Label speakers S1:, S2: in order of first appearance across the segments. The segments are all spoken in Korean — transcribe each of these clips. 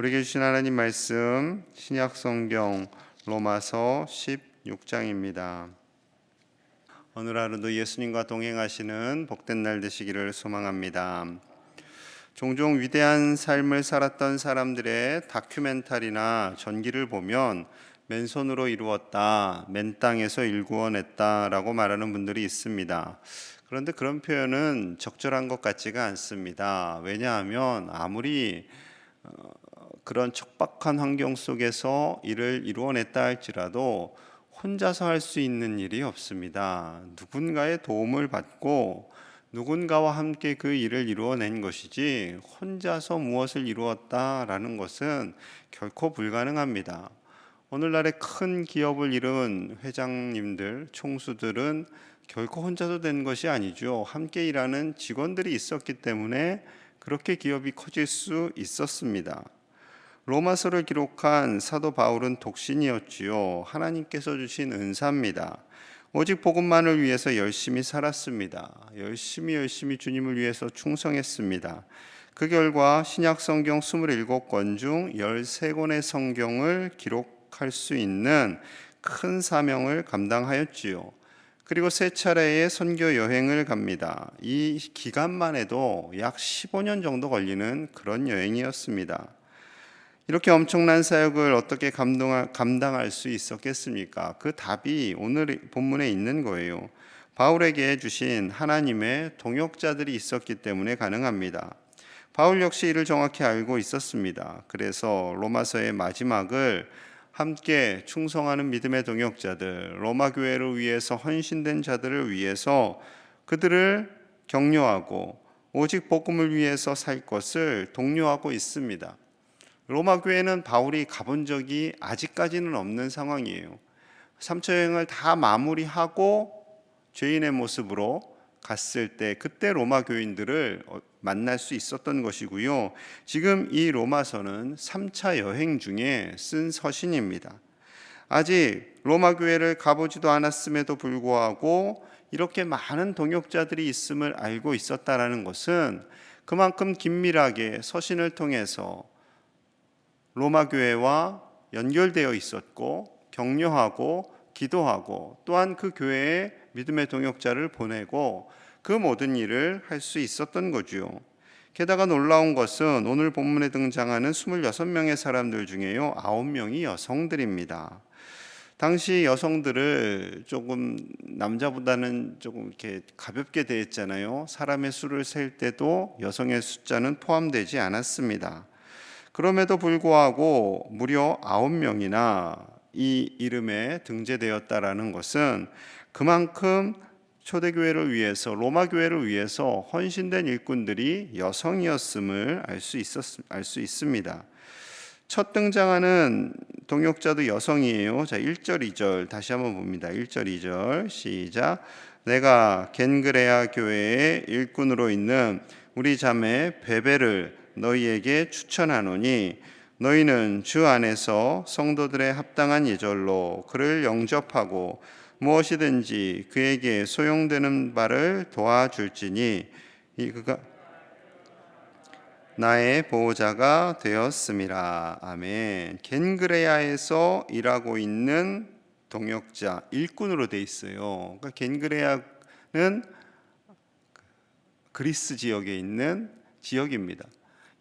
S1: 우리에게 주신 하나님 말씀 신약 성경 로마서 16장입니다. 오늘 하루도 예수님과 동행하시는 복된 날 되시기를 소망합니다. 종종 위대한 삶을 살았던 사람들의 다큐멘터리나 전기를 보면 맨손으로 이루었다, 맨 땅에서 일구어냈다라고 말하는 분들이 있습니다. 그런데 그런 표현은 적절한 것 같지가 않습니다. 왜냐하면 아무리 그런 척박한 환경 속에서 일을 이루어냈다 할지라도 혼자서 할 수 있는 일이 없습니다. 누군가의 도움을 받고 누군가와 함께 그 일을 이루어낸 것이지 혼자서 무엇을 이루었다라는 것은 결코 불가능합니다. 오늘날의 큰 기업을 이룬 회장님들, 총수들은 결코 혼자서 된 것이 아니죠. 함께 일하는 직원들이 있었기 때문에 그렇게 기업이 커질 수 있었습니다. 로마서를 기록한 사도 바울은 독신이었지요. 하나님께서 주신 은사입니다. 오직 복음만을 위해서 열심히 살았습니다. 열심히 주님을 위해서 충성했습니다. 그 결과 신약 성경 27권 중 13권의 성경을 기록할 수 있는 큰 사명을 감당하였지요. 그리고 세 차례의 선교 여행을 갑니다. 이 기간만 해도 약 15년 정도 걸리는 그런 여행이었습니다. 이렇게 엄청난 사역을 어떻게 감당할 수 있었겠습니까? 그 답이 오늘 본문에 있는 거예요. 바울에게 주신 하나님의 동역자들이 있었기 때문에 가능합니다. 바울 역시 이를 정확히 알고 있었습니다. 그래서 로마서의 마지막을 함께 충성하는 믿음의 동역자들, 로마 교회를 위해서 헌신된 자들을 위해서 그들을 격려하고 오직 복음을 위해서 살 것을 독려하고 있습니다. 로마 교회는 바울이 가본 적이 아직까지는 없는 상황이에요. 3차 여행을 다 마무리하고 죄인의 모습으로 갔을 때 그때 로마 교인들을 만날 수 있었던 것이고요. 지금 이 로마서는 3차 여행 중에 쓴 서신입니다. 아직 로마 교회를 가보지도 않았음에도 불구하고 이렇게 많은 동역자들이 있음을 알고 있었다라는 것은 그만큼 긴밀하게 서신을 통해서 로마 교회와 연결되어 있었고 격려하고 기도하고 또한 그 교회에 믿음의 동역자를 보내고 그 모든 일을 할 수 있었던 거죠. 게다가 놀라운 것은 오늘 본문에 등장하는 26명의 사람들 중에요 9명이 여성들입니다. 당시 여성들을 조금 남자보다는 조금 이렇게 가볍게 대했잖아요. 사람의 수를 셀 때도 여성의 숫자는 포함되지 않았습니다. 그럼에도 불구하고 무려 9명이나 이 이름에 등재되었다라는 것은 그만큼 초대교회를 위해서 로마 교회를 위해서 헌신된 일꾼들이 여성이었음을 알 수 있습니다. 첫 등장하는 동역자도 여성이에요. 자, 1절 2절 다시 한번 봅니다. 1절 2절 시작. 내가 겐그레아 교회의 일꾼으로 있는 우리 자매 베베를 너희에게 추천하노니 너희는 주 안에서 성도들의 합당한 예절로 그를 영접하고 무엇이든지 그에게 소용되는 바를 도와줄지니 그가 나의 보호자가 되었음이라. 아멘. 겐그레아에서 일하고 있는 동역자, 일꾼으로 돼 있어요. 그러니까 겐그레아는 그리스 지역에 있는 지역입니다.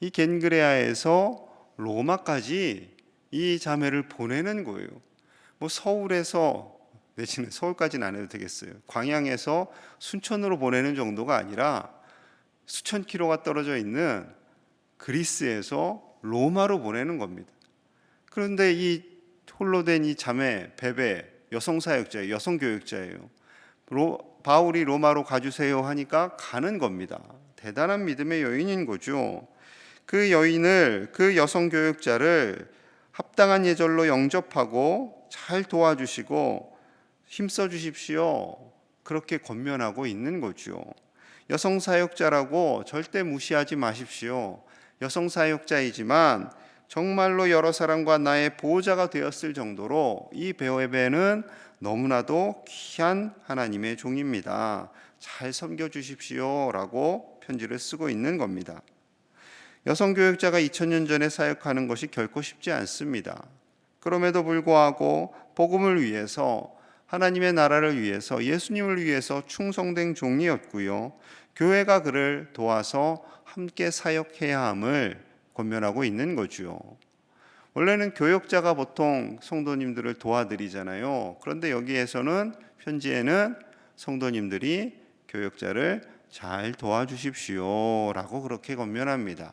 S1: 이 겐그레아에서 로마까지 이 자매를 보내는 거예요. 뭐 서울에서 내지는 서울까지는 안 해도 되겠어요. 광양에서 순천으로 보내는 정도가 아니라 수천 킬로가 떨어져 있는 그리스에서 로마로 보내는 겁니다. 그런데 이 홀로 된 이 자매 베베 여성 사역자예요. 여성 교역자예요. 바울이 로마로 가주세요 하니까 가는 겁니다. 대단한 믿음의 여인인 거죠. 그 여인을, 그 여성 교역자를 합당한 예절로 영접하고 잘 도와주시고 힘써 주십시오. 그렇게 권면하고 있는 거죠. 여성 사역자라고 절대 무시하지 마십시오. 여성 사역자이지만 정말로 여러 사람과 나의 보호자가 되었을 정도로 이 베베는 너무나도 귀한 하나님의 종입니다. 잘 섬겨 주십시오 라고 편지를 쓰고 있는 겁니다. 여성 교역자가 2000년 전에 사역하는 것이 결코 쉽지 않습니다. 그럼에도 불구하고 복음을 위해서, 하나님의 나라를 위해서, 예수님을 위해서 충성된 종이었고요. 교회가 그를 도와서 함께 사역해야 함을 권면하고 있는 거죠. 원래는 교역자가 보통 성도님들을 도와드리잖아요. 그런데 여기에서는 편지에는 성도님들이 교역자를 잘 도와주십시오 라고 그렇게 권면합니다.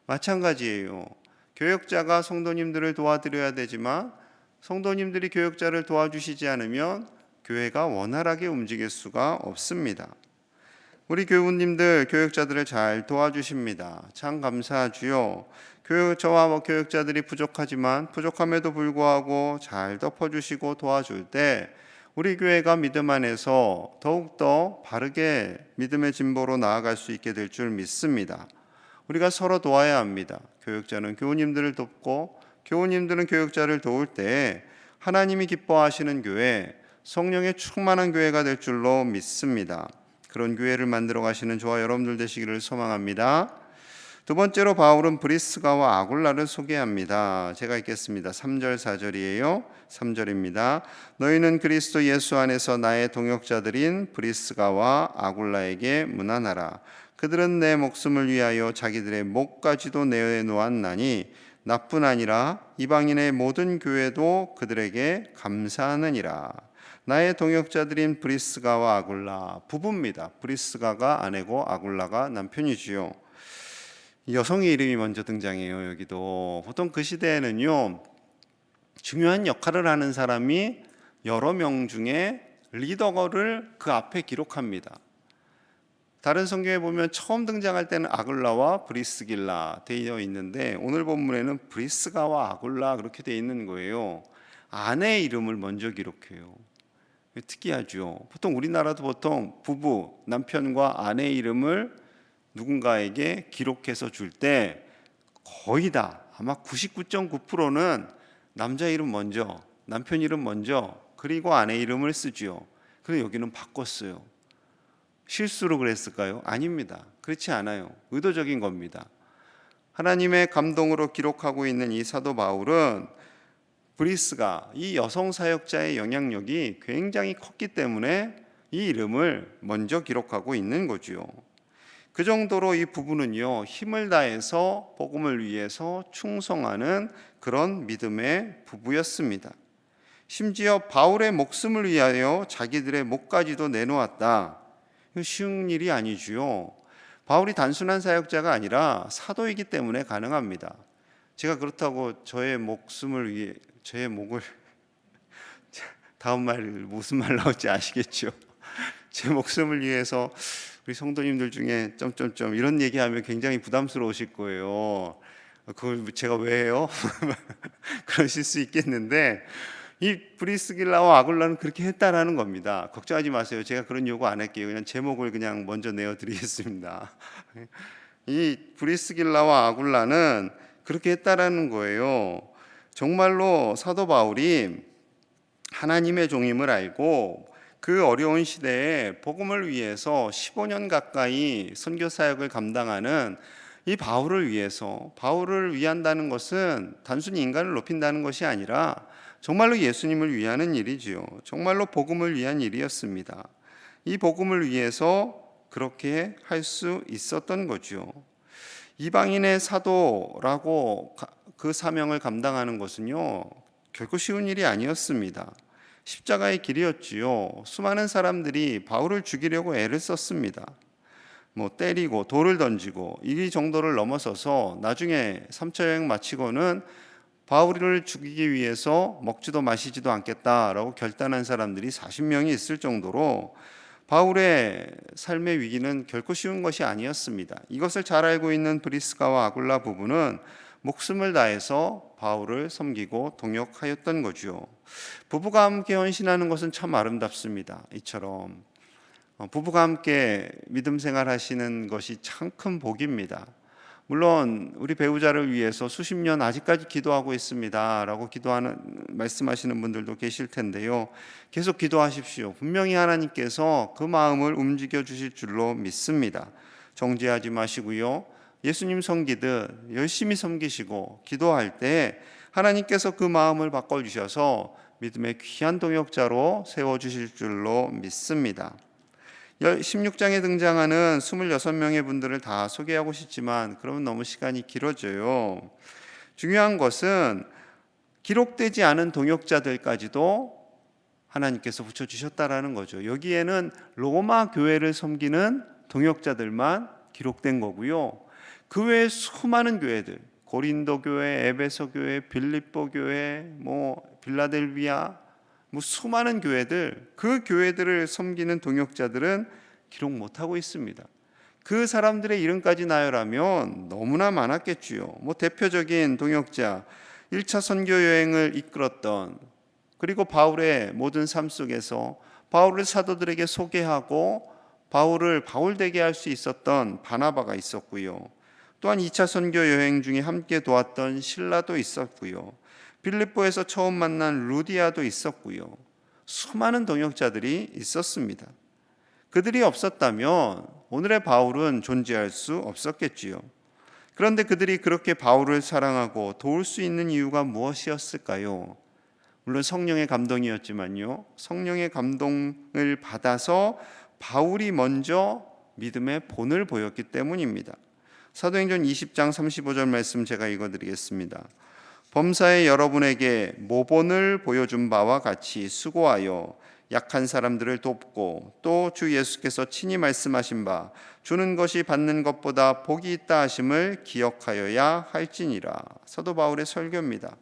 S1: 마찬가지예요. 교역자가 성도님들을 도와드려야 되지만 성도님들이 교역자를 도와주시지 않으면 교회가 원활하게 움직일 수가 없습니다. 우리 교우님들 교역자들을 잘 도와주십니다. 참 감사하지요. 저와 교역자들이 부족함에도 불구하고 잘 덮어주시고 도와줄 때 우리 교회가 믿음 안에서 더욱더 바르게 믿음의 진보로 나아갈 수 있게 될 줄 믿습니다. 우리가 서로 도와야 합니다. 교역자는 교우님들을 돕고 교우님들은 교역자를 도울 때 하나님이 기뻐하시는 교회, 성령의 충만한 교회가 될 줄로 믿습니다. 그런 교회를 만들어 가시는 저와 여러분들 되시기를 소망합니다. 두 번째로 바울은 브리스가와 아굴라를 소개합니다. 제가 읽겠습니다. 3절 4절이에요. 3절입니다. 너희는 그리스도 예수 안에서 나의 동역자들인 브리스가와 아굴라에게 문안하라. 그들은 내 목숨을 위하여 자기들의 목까지도 내놓았나니 나뿐 아니라 이방인의 모든 교회도 그들에게 감사하느니라. 나의 동역자들인 브리스가와 아굴라, 부부입니다. 브리스가가 아내고 아굴라가 남편이지요. 여성의 이름이 먼저 등장해요. 여기도 보통 그 시대에는요, 중요한 역할을 하는 사람이 여러 명 중에 리더를 그 앞에 기록합니다. 다른 성경에 보면 처음 등장할 때는 아굴라와 브리스길라 되어 있는데 오늘 본문에는 브리스가와 아굴라 그렇게 되어 있는 거예요. 아내의 이름을 먼저 기록해요. 특이하죠. 보통 우리나라도 보통 부부, 남편과 아내의 이름을 누군가에게 기록해서 줄 때 거의 다 아마 99.9%는 남자 이름 먼저, 남편 이름 먼저, 그리고 아내 이름을 쓰죠. 그런데 여기는 바꿨어요. 실수로 그랬을까요? 아닙니다. 그렇지 않아요. 의도적인 겁니다. 하나님의 감동으로 기록하고 있는 이 사도 바울은 브리스가 이 여성 사역자의 영향력이 굉장히 컸기 때문에 이 이름을 먼저 기록하고 있는 거지요. 그 정도로 이 부부는요, 힘을 다해서 복음을 위해서 충성하는 그런 믿음의 부부였습니다. 심지어 바울의 목숨을 위하여 자기들의 목까지도 내놓았다. 이거 쉬운 일이 아니지요. 바울이 단순한 사역자가 아니라 사도이기 때문에 가능합니다. 제가 그렇다고 저의 목숨을 위해 제 목을 다음 말 무슨 말 나올지 아시겠죠? 제 목숨을 위해서 우리 성도님들 중에 점점점 이런 얘기하면 굉장히 부담스러우실 거예요. 그걸 제가 왜 해요? 그러실 수 있겠는데 이 브리스길라와 아굴라는 그렇게 했다라는 겁니다. 걱정하지 마세요. 제가 그런 요구 안 할게요. 그냥 제목을 그냥 먼저 내어드리겠습니다. 이 브리스길라와 아굴라는 그렇게 했다라는 거예요. 정말로 사도 바울이 하나님의 종임을 알고 그 어려운 시대에 복음을 위해서 15년 가까이 선교 사역을 감당하는 이 바울을 위해서, 바울을 위한다는 것은 단순히 인간을 높인다는 것이 아니라 정말로 예수님을 위하는 일이지요. 정말로 복음을 위한 일이었습니다. 이 복음을 위해서 그렇게 할 수 있었던 거죠. 이방인의 사도라고 그 사명을 감당하는 것은요, 결코 쉬운 일이 아니었습니다. 십자가의 길이었지요. 수많은 사람들이 바울을 죽이려고 애를 썼습니다. 때리고 돌을 던지고 이 정도를 넘어서서 나중에 3차 여행 마치고는 바울을 죽이기 위해서 먹지도 마시지도 않겠다라고 결단한 사람들이 40명이 있을 정도로 바울의 삶의 위기는 결코 쉬운 것이 아니었습니다. 이것을 잘 알고 있는 브리스가와 아굴라 부부는 목숨을 다해서 바울을 섬기고 동역하였던 거죠. 부부가 함께 헌신하는 것은 참 아름답습니다. 이처럼 부부가 함께 믿음 생활하시는 것이 참 큰 복입니다. 물론 우리 배우자를 위해서 수십 년 아직까지 기도하고 있습니다 라고 말씀하시는 분들도 계실 텐데요, 계속 기도하십시오. 분명히 하나님께서 그 마음을 움직여 주실 줄로 믿습니다. 정죄하지 마시고요, 예수님 섬기듯 열심히 섬기시고 기도할 때 하나님께서 그 마음을 바꿔주셔서 믿음의 귀한 동역자로 세워주실 줄로 믿습니다. 16장에 등장하는 26명의 분들을 다 소개하고 싶지만 그러면 너무 시간이 길어져요. 중요한 것은 기록되지 않은 동역자들까지도 하나님께서 붙여주셨다라는 거죠. 여기에는 로마 교회를 섬기는 동역자들만 기록된 거고요. 그 외에 수많은 교회들, 고린도 교회, 에베소 교회, 빌립보 교회, 빌라델비아, 수많은 교회들, 그 교회들을 섬기는 동역자들은 기록 못하고 있습니다. 그 사람들의 이름까지 나열하면 너무나 많았겠지요. 대표적인 동역자, 1차 선교 여행을 이끌었던, 그리고 바울의 모든 삶 속에서 바울을 사도들에게 소개하고 바울을 바울되게 할 수 있었던 바나바가 있었고요. 또한 2차 선교 여행 중에 함께 도왔던 실라도 있었고요. 빌립보에서 처음 만난 루디아도 있었고요. 수많은 동역자들이 있었습니다. 그들이 없었다면 오늘의 바울은 존재할 수 없었겠지요. 그런데 그들이 그렇게 바울을 사랑하고 도울 수 있는 이유가 무엇이었을까요? 물론 성령의 감동이었지만요. 성령의 감동을 받아서 바울이 먼저 믿음의 본을 보였기 때문입니다. 사도행전 20장 35절 말씀 제가 읽어드리겠습니다. 범사에 여러분에게 모본을 보여준 바와 같이 수고하여 약한 사람들을 돕고 또 주 예수께서 친히 말씀하신 바 주는 것이 받는 것보다 복이 있다 하심을 기억하여야 할지니라. 사도 바울의 설교입니다.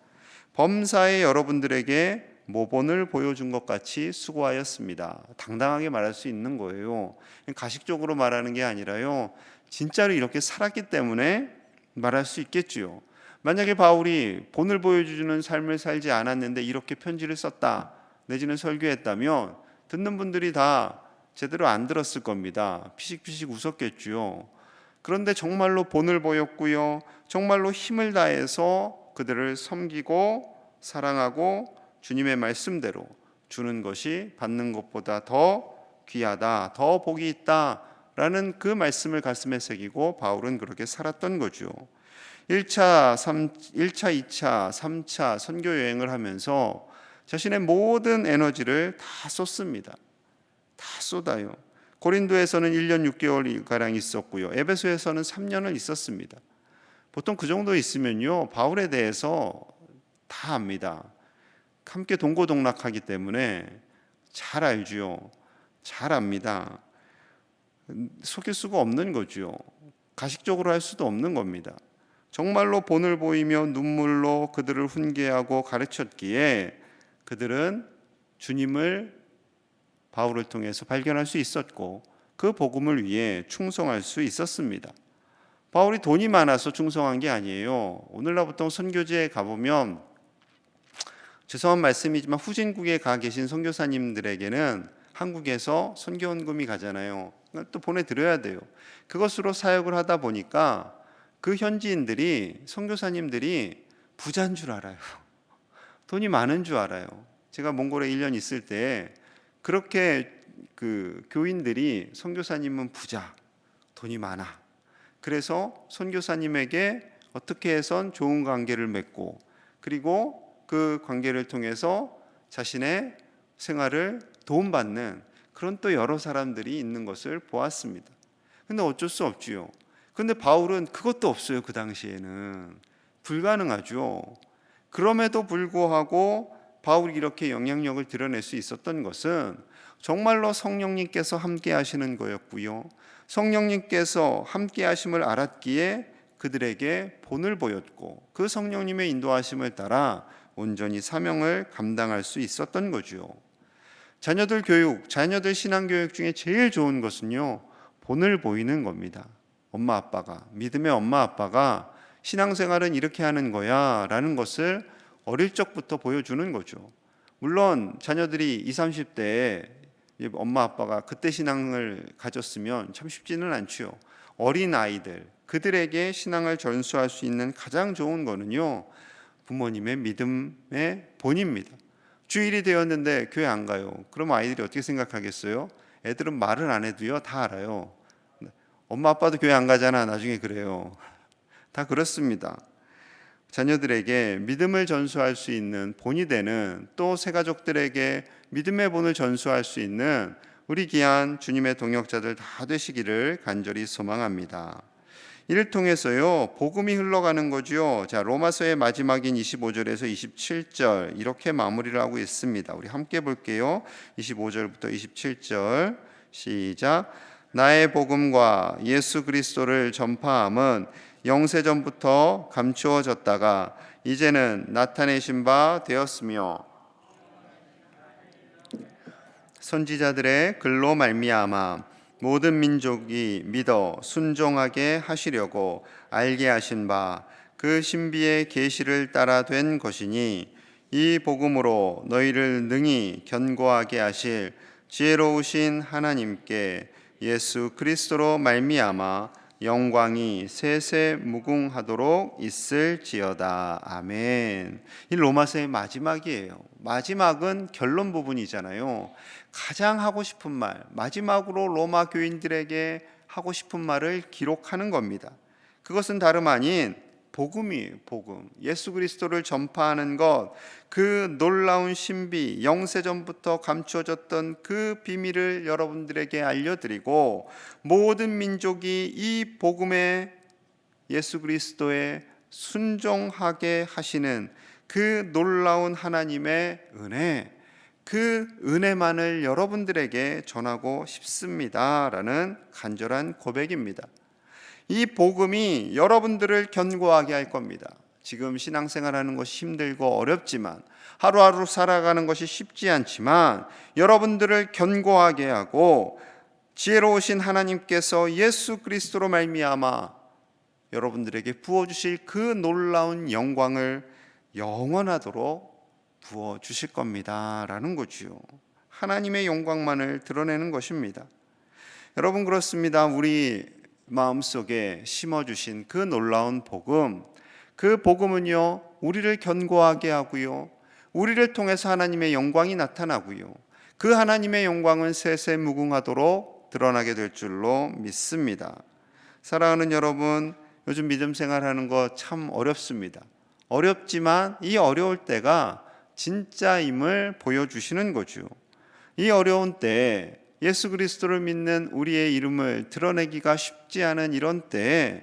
S1: 범사에 여러분들에게 모본을 보여준 것 같이 수고하였습니다. 당당하게 말할 수 있는 거예요. 가식적으로 말하는 게 아니라요. 진짜로 이렇게 살았기 때문에 말할 수 있겠지요. 만약에 바울이 본을 보여주는 삶을 살지 않았는데 이렇게 편지를 썼다 내지는 설교했다면 듣는 분들이 다 제대로 안 들었을 겁니다. 피식피식 웃었겠지요. 그런데 정말로 본을 보였고요. 정말로 힘을 다해서 그들을 섬기고 사랑하고 주님의 말씀대로 주는 것이 받는 것보다 더 귀하다, 더 복이 있다라는 그 말씀을 가슴에 새기고 바울은 그렇게 살았던 거죠. 1차, 2차, 3차 선교 여행을 하면서 자신의 모든 에너지를 다 쏟습니다. 다 쏟아요. 고린도에서는 1년 6개월가량 있었고요. 에베소에서는 3년을 있었습니다. 보통 그 정도 있으면요, 바울에 대해서 다 압니다. 함께 동고동락하기 때문에 잘 알죠. 잘 압니다. 속일 수가 없는 거죠. 가식적으로 할 수도 없는 겁니다. 정말로 본을 보이며 눈물로 그들을 훈계하고 가르쳤기에 그들은 주님을 바울을 통해서 발견할 수 있었고 그 복음을 위해 충성할 수 있었습니다. 바울이 돈이 많아서 충성한 게 아니에요. 오늘날 보통 선교지에 가보면 죄송한 말씀이지만 후진국에 가 계신 선교사님들에게는 한국에서 선교헌금이 가잖아요. 또 보내드려야 돼요. 그것으로 사역을 하다 보니까 그 현지인들이 선교사님들이 부자인 줄 알아요. 돈이 많은 줄 알아요. 제가 몽골에 1년 있을 때 그렇게 그 교인들이 선교사님은 부자, 돈이 많아. 그래서 선교사님에게 어떻게 해선 좋은 관계를 맺고 그리고 그 관계를 통해서 자신의 생활을 도움받는 그런 또 여러 사람들이 있는 것을 보았습니다. 근데 어쩔 수 없지요. 근데 바울은 그것도 없어요. 그 당시에는 불가능하죠. 그럼에도 불구하고 바울이 이렇게 영향력을 드러낼 수 있었던 것은 정말로 성령님께서 함께 하시는 거였고요. 성령님께서 함께 하심을 알았기에 그들에게 본을 보였고 그 성령님의 인도하심을 따라 온전히 사명을 감당할 수 있었던 거죠. 자녀들 교육, 자녀들 신앙교육 중에 제일 좋은 것은요, 본을 보이는 겁니다. 엄마 아빠가, 믿음의 엄마 아빠가 신앙생활은 이렇게 하는 거야 라는 것을 어릴 적부터 보여주는 거죠. 물론 자녀들이 20, 30대에 엄마 아빠가 그때 신앙을 가졌으면 참 쉽지는 않죠. 어린 아이들, 그들에게 신앙을 전수할 수 있는 가장 좋은 거는요, 부모님의 믿음의 본입니다. 주일이 되었는데 교회 안 가요. 그럼 아이들이 어떻게 생각하겠어요? 애들은 말을 안 해도요 다 알아요. 엄마 아빠도 교회 안 가잖아. 나중에 그래요. 다 그렇습니다. 자녀들에게 믿음을 전수할 수 있는 본이 되는, 또 새가족들에게 믿음의 본을 전수할 수 있는 우리 귀한 주님의 동역자들 다 되시기를 간절히 소망합니다. 이를 통해서요, 복음이 흘러가는 거죠. 자, 로마서의 마지막인 25절에서 27절 이렇게 마무리를 하고 있습니다. 우리 함께 볼게요. 25절부터 27절 시작. 나의 복음과 예수 그리스도를 전파함은 영세전부터 감추어졌다가 이제는 나타내신 바 되었으며 선지자들의 글로 말미암아 모든 민족이 믿어 순종하게 하시려고 알게 하신 바 그 신비의 계시를 따라 된 것이니 이 복음으로 너희를 능히 견고하게 하실 지혜로우신 하나님께 예수 그리스도로 말미암아 영광이 세세 무궁하도록 있을지어다. 아멘. 이 로마서의 마지막이에요. 마지막은 결론 부분이잖아요. 가장 하고 싶은 말, 마지막으로 로마 교인들에게 하고 싶은 말을 기록하는 겁니다. 그것은 다름 아닌 복음이에요. 복음. 예수 그리스도를 전파하는 것, 그 놀라운 신비, 영세전부터 감추어졌던 그 비밀을 여러분들에게 알려드리고 모든 민족이 이 복음에 예수 그리스도에 순종하게 하시는 그 놀라운 하나님의 은혜, 그 은혜만을 여러분들에게 전하고 싶습니다라는 간절한 고백입니다. 이 복음이 여러분들을 견고하게 할 겁니다. 지금 신앙생활하는 것이 힘들고 어렵지만, 하루하루 살아가는 것이 쉽지 않지만 여러분들을 견고하게 하고 지혜로우신 하나님께서 예수 그리스도로 말미암아 여러분들에게 부어주실 그 놀라운 영광을 영원하도록 부어주실 겁니다 라는 거지요. 하나님의 영광만을 드러내는 것입니다. 여러분, 그렇습니다. 우리 마음속에 심어주신 그 놀라운 복음, 그 복음은요 우리를 견고하게 하고요, 우리를 통해서 하나님의 영광이 나타나고요, 그 하나님의 영광은 세세 무궁하도록 드러나게 될 줄로 믿습니다. 사랑하는 여러분, 요즘 믿음 생활하는 거 참 어렵습니다. 어렵지만 이 어려울 때가 진짜임을 보여주시는 거죠. 이 어려운 때에 예수 그리스도를 믿는 우리의 이름을 드러내기가 쉽지 않은 이런 때에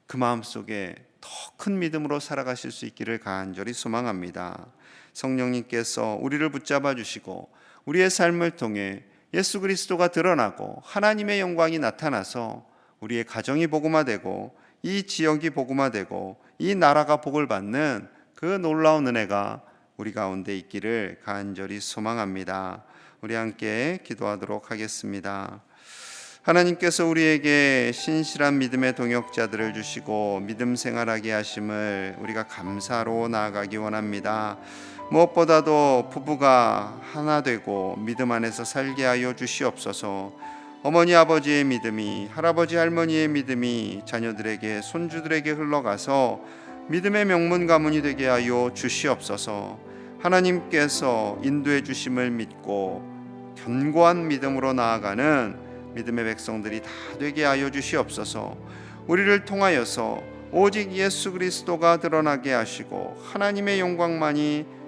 S1: 그 마음속에 더 큰 믿음으로 살아가실 수 있기를 간절히 소망합니다. 성령님께서 우리를 붙잡아 주시고 우리의 삶을 통해 예수 그리스도가 드러나고 하나님의 영광이 나타나서 우리의 가정이 복음화되고 이 지역이 복음화되고 이 나라가 복을 받는 그 놀라운 은혜가 우리 가운데 있기를 간절히 소망합니다. 우리 함께 기도하도록 하겠습니다. 하나님께서 우리에게 신실한 믿음의 동역자들을 주시고 믿음 생활하게 하심을 우리가 감사로 나아가기 원합니다. 무엇보다도 부부가 하나 되고 믿음 안에서 살게 하여 주시옵소서. 어머니 아버지의 믿음이, 할아버지 할머니의 믿음이 자녀들에게, 손주들에게 흘러가서 믿음의 명문 가문이 되게 하여 주시옵소서. 하나님께서 인도해 주심을 믿고 견고한 믿음으로 나아가는 믿음의 백성들이 다 되게 하여 주시옵소서. 우리를 통하여서 오직 예수 그리스도가 드러나게 하시고 하나님의 영광만이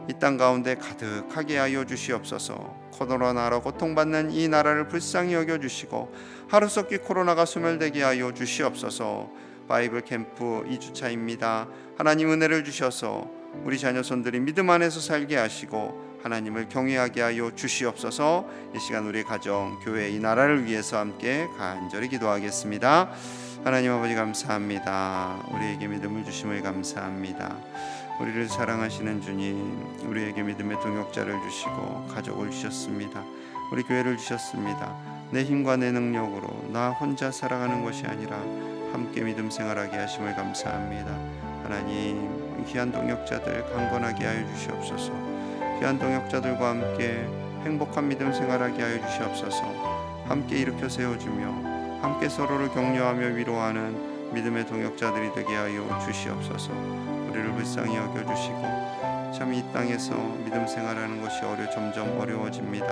S1: 이 땅 가운데 가득하게 하여 주시옵소서. 코로나로 고통받는 이 나라를 불쌍히 여겨주시고 하루속히 코로나가 소멸되게 하여 주시옵소서. 바이블 캠프 2주차입니다. 하나님 은혜를 주셔서 우리 자녀손들이 믿음 안에서 살게 하시고 하나님을 경외하게 하여 주시옵소서. 이 시간 우리 가정, 교회, 이 나라를 위해서 함께 간절히 기도하겠습니다. 하나님 아버지 감사합니다. 우리에게 믿음을 주심을 감사합니다. 우리를 사랑하시는 주님, 우리에게 믿음의 동역자를 주시고 가족을 주셨습니다. 우리 교회를 주셨습니다. 내 힘과 내 능력으로 나 혼자 살아가는 것이 아니라 함께 믿음 생활하게 하심을 감사합니다. 하나님, 귀한 동역자들 강건하게 하여 주시옵소서. 귀한 동역자들과 함께 행복한 믿음 생활하게 하여 주시옵소서. 함께 일으켜 세워주며 함께 서로를 격려하며 위로하는 믿음의 동역자들이 되게 하여 주시옵소서. 우리를 불쌍히 여겨주시고 참 이 땅에서 믿음 생활하는 것이 점점 어려워집니다.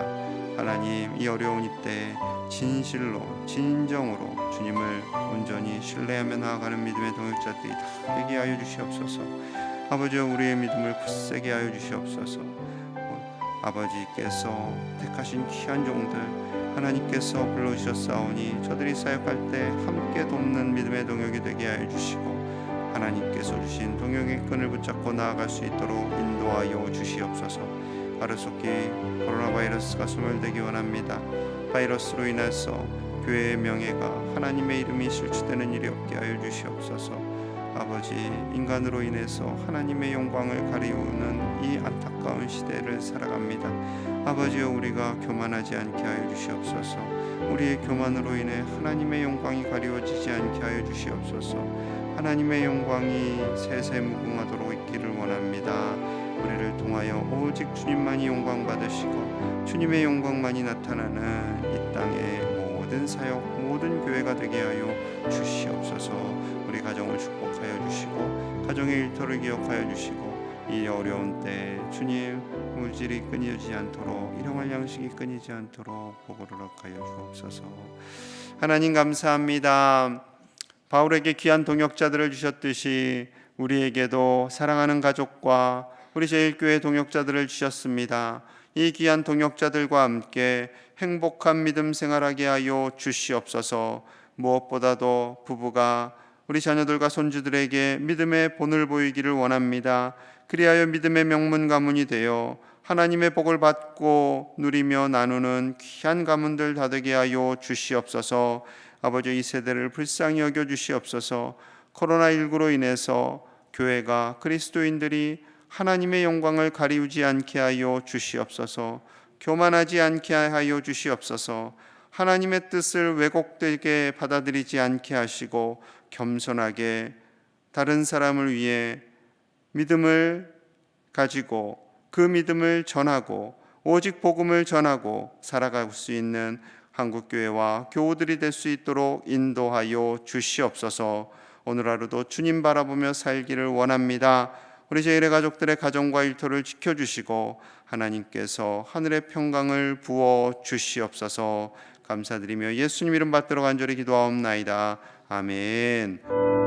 S1: 하나님, 이 어려운 이때에 진실로 진정으로 주님을 온전히 신뢰하며 나아가는 믿음의 동역자들이 다 되게 하여 주시옵소서. 아버지여, 우리의 믿음을 굳세게 하여 주시옵소서. 아버지께서 택하신 귀한 종들 하나님께서 불러주셨사오니 저들이 사역할 때 함께 돕는 믿음의 동역이 되게 하여 주시고, 하나님께서 주신 동역의 끈을 붙잡고 나아갈 수 있도록 인도하여 주시옵소서. 하루속히 코로나 바이러스가 소멸되기 원합니다. 바이러스로 인해서 교회의 명예가 하나님의 이름이 실추되는 일이 없게 하여 주시옵소서. 아버지, 인간으로 인해서 하나님의 영광을 가리우는 이 안타까운 시대를 살아갑니다. 아버지여, 우리가 교만하지 않게 하여 주시옵소서. 우리의 교만으로 인해 하나님의 영광이 가리워지지 않게 하여 주시옵소서. 하나님의 영광이 세세무궁하도록 있기를 원합니다. 우리를 통하여 오직 주님만이 영광 받으시고 주님의 영광만이 나타나는 이 땅의 모든 사역, 모든 교회가 되게 하여 주시옵소서. 우리 가정을 축복하여 주시고 가정의 일터를 기억하여 주시고 이 어려운 때 주님 물질이 끊이지 않도록, 일용할 양식이 끊이지 않도록 복을 허락하여 주옵소서. 하나님 감사합니다. 바울에게 귀한 동역자들을 주셨듯이 우리에게도 사랑하는 가족과 우리 제일교회 동역자들을 주셨습니다. 이 귀한 동역자들과 함께 행복한 믿음 생활하게 하여 주시옵소서. 무엇보다도 부부가 우리 자녀들과 손주들에게 믿음의 본을 보이기를 원합니다. 그리하여 믿음의 명문 가문이 되어 하나님의 복을 받고 누리며 나누는 귀한 가문들 다 되게 하여 주시옵소서. 아버지, 이 세대를 불쌍히 여겨 주시옵소서. 코로나19로 인해서 교회가, 그리스도인들이 하나님의 영광을 가리우지 않게 하여 주시옵소서. 교만하지 않게 하여 주시옵소서. 하나님의 뜻을 왜곡되게 받아들이지 않게 하시고 겸손하게 다른 사람을 위해 믿음을 가지고 그 믿음을 전하고 오직 복음을 전하고 살아갈 수 있는 한국교회와 교우들이 될 수 있도록 인도하여 주시옵소서. 오늘 하루도 주님 바라보며 살기를 원합니다. 우리 제일의 가족들의 가정과 일터를 지켜주시고 하나님께서 하늘의 평강을 부어 주시옵소서. 감사드리며 예수님 이름 받들어 간절히 기도하옵나이다. 아멘.